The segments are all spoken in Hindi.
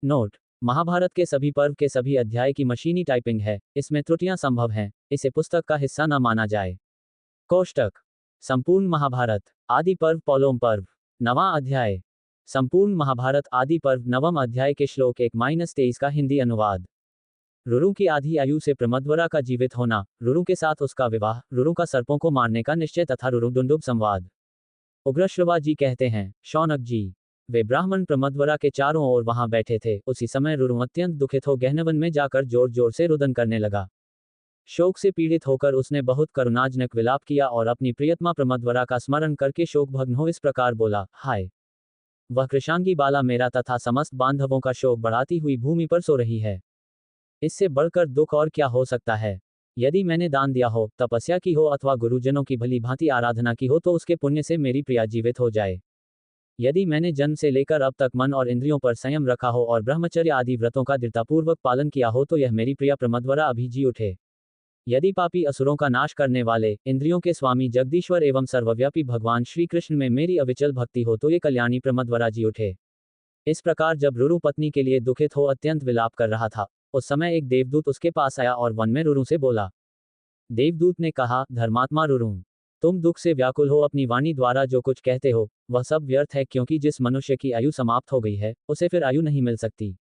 नोट: महाभारत के सभी पर्व के सभी अध्याय की मशीनी टाइपिंग है, इसमें त्रुटियां संभव हैं, इसे पुस्तक का हिस्सा न माना जाए। कोष्टक: संपूर्ण महाभारत आदि पर्व पोलोम पर्व। नवां अध्याय। संपूर्ण महाभारत आदि पर्व नवम अध्याय के श्लोक 1-23 का हिंदी अनुवाद। रुरु की आधी आयु से प्रमद्वरा का जीवित होना, रुरु के साथ उसका विवाह, रुरु का सर्पों को मारने का निश्चय तथा रुरु दुंदुभ संवाद। उग्रश्रवा जी कहते हैं, शौनक जी, वे ब्राह्मण प्रमद्वरा के चारों ओर वहां बैठे थे। उसी समय रुरु अत्यंत दुखित हो गहनवन में जाकर जोर जोर से रुदन करने लगा। शोक से पीड़ित होकर उसने बहुत करुणाजनक विलाप किया और अपनी प्रियतमा प्रमद्वरा का स्मरण करके शोकभग्न हो इस प्रकार बोला, हाय! वह कृशांगी बाला मेरा तथा समस्त बांधवों का शोक बढ़ाती हुई भूमि पर सो रही है। इससे बढ़कर दुख और क्या हो सकता है? यदि मैंने दान दिया हो, तपस्या की हो अथवा गुरुजनों की भली भांति आराधना की हो तो उसके पुण्य से मेरी प्रिया जीवित हो जाए। यदि मैंने जन्म से लेकर अब तक मन और इंद्रियों पर संयम रखा हो और ब्रह्मचर्य आदि व्रतों का दृढ़तापूर्वक पालन किया हो तो यह मेरी प्रिया प्रमद्वरा अभी जी उठे। यदि पापी असुरों का नाश करने वाले, इंद्रियों के स्वामी जगदीश्वर एवं सर्वव्यापी भगवान श्री कृष्ण में मेरी अविचल भक्ति हो तो ये कल्याणी प्रमद्वरा जी उठे। इस प्रकार जब रुरु पत्नी के लिए दुखित हो अत्यंत विलाप कर रहा था, उस समय एक देवदूत उसके पास आया और वन में रुरु से बोला। देवदूत ने कहा, धर्मात्मा रुरु, तुम दुख से व्याकुल हो, अपनी वाणी द्वारा जो कुछ कहते हो वह सब व्यर्थ है, क्योंकि जिस मनुष्य की आयु समाप्त हो गई है उसे फिर आयु नहीं मिल सकती।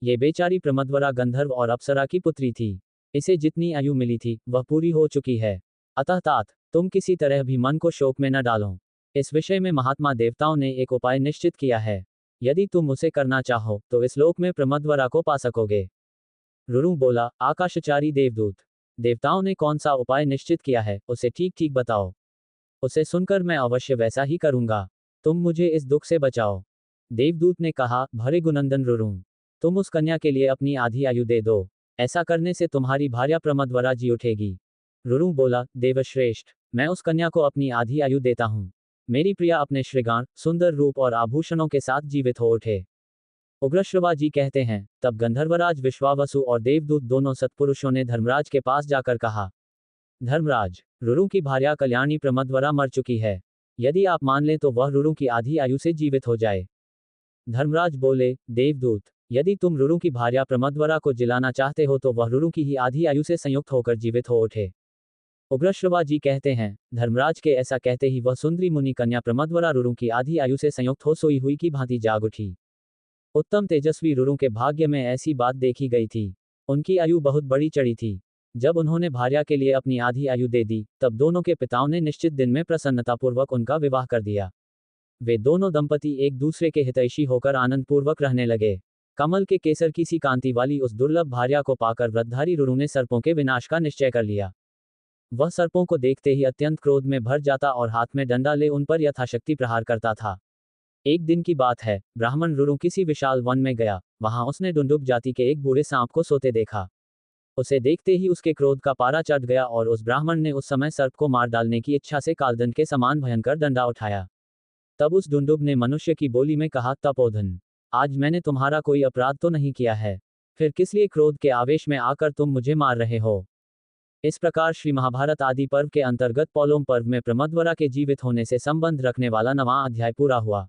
ये बेचारी प्रमद्वरा गंधर्व और अप्सरा की पुत्री थी। इसे जितनी आयु मिली थी वह पूरी हो चुकी है। अतः तात, तुम किसी तरह भी मन को शोक में न डालो। इस विषय में महात्मा देवताओं ने एक उपाय निश्चित किया है। यदि तुम उसे करना चाहो तो इस लोक में प्रमद्वरा को पा सकोगे। रुरु बोला, आकाशचारी देवदूत, देवताओं ने कौन सा उपाय निश्चित किया है, उसे ठीक ठीक बताओ। उसे सुनकर मैं अवश्य वैसा ही करूंगा। तुम मुझे इस दुख से बचाओ। देवदूत ने कहा, भृगुनंदन रुरु, तुम उस कन्या के लिए अपनी आधी आयु दे दो। ऐसा करने से तुम्हारी भार्या प्रमद्वरा जी उठेगी। रुरु बोला, देवश्रेष्ठ, मैं उस कन्या को अपनी आधी आयु देता हूं। मेरी प्रिया अपने श्रीगाण, सुंदर रूप और आभूषणों के साथ जीवित हो उठे। उग्रश्रवा जी कहते हैं, तब गंधर्वराज विश्वावसु और देवदूत दोनों सत्पुरुषों ने धर्मराज के पास जाकर कहा, धर्मराज, रुरु की भार्या कल्याणी प्रमद्वरा मर चुकी है। यदि आप मान लें तो वह रुरु की आधी आयु से जीवित हो जाए। धर्मराज बोले, देवदूत, यदि तुम रुरु की भार्या प्रमद्वरा को जिलाना चाहते हो तो वह रुरु की ही आधी आयु से संयुक्त होकर जीवित हो उठे। उग्रश्रवा जी कहते हैं, धर्मराज के ऐसा कहते ही वह सुंदरी मुनि कन्या प्रमद्वरा रुरु की आधी आयु से संयुक्त हो सोई हुई की भांति जाग उठी। उत्तम तेजस्वी रुरु के भाग्य में ऐसी बात देखी गई थी। उनकी आयु बहुत बड़ी चढ़ी थी। जब उन्होंने भार्या के लिए अपनी आधी आयु दे दी तब दोनों के पिताओं ने निश्चित दिन में प्रसन्नतापूर्वक उनका विवाह कर दिया। वे दोनों दंपति एक दूसरे के हितैषी होकर आनंदपूर्वक रहने लगे। कमल के केसर की सी कांति वाली उस दुर्लभ भार्या को पाकर व्रतधारी रुरु ने सर्पों के विनाश का निश्चय कर लिया। वह सर्पों को देखते ही अत्यंत क्रोध में भर जाता और हाथ में डंडा ले उन पर यथाशक्ति प्रहार करता था। एक दिन की बात है, ब्राह्मण रुरु किसी विशाल वन में गया। वहां उसने दुंदुभ जाति के एक बूढ़े सांप को सोते देखा। उसे देखते ही उसके क्रोध का पारा चढ़ गया और उस ब्राह्मण ने उस समय सर्प को मार डालने की इच्छा से कालदंड के समान भयंकर डंडा उठाया। तब उस दुंदुभ ने मनुष्य की बोली में कहा, तपोधन, आज मैंने तुम्हारा कोई अपराध तो नहीं किया है, फिर किस लिए क्रोध के आवेश में आकर तुम मुझे मार रहे हो। इस प्रकार श्री महाभारत आदि पर्व के अंतर्गत पोलोम पर्व में प्रमद्वरा के जीवित होने से संबंध रखने वाला नवां अध्याय पूरा हुआ।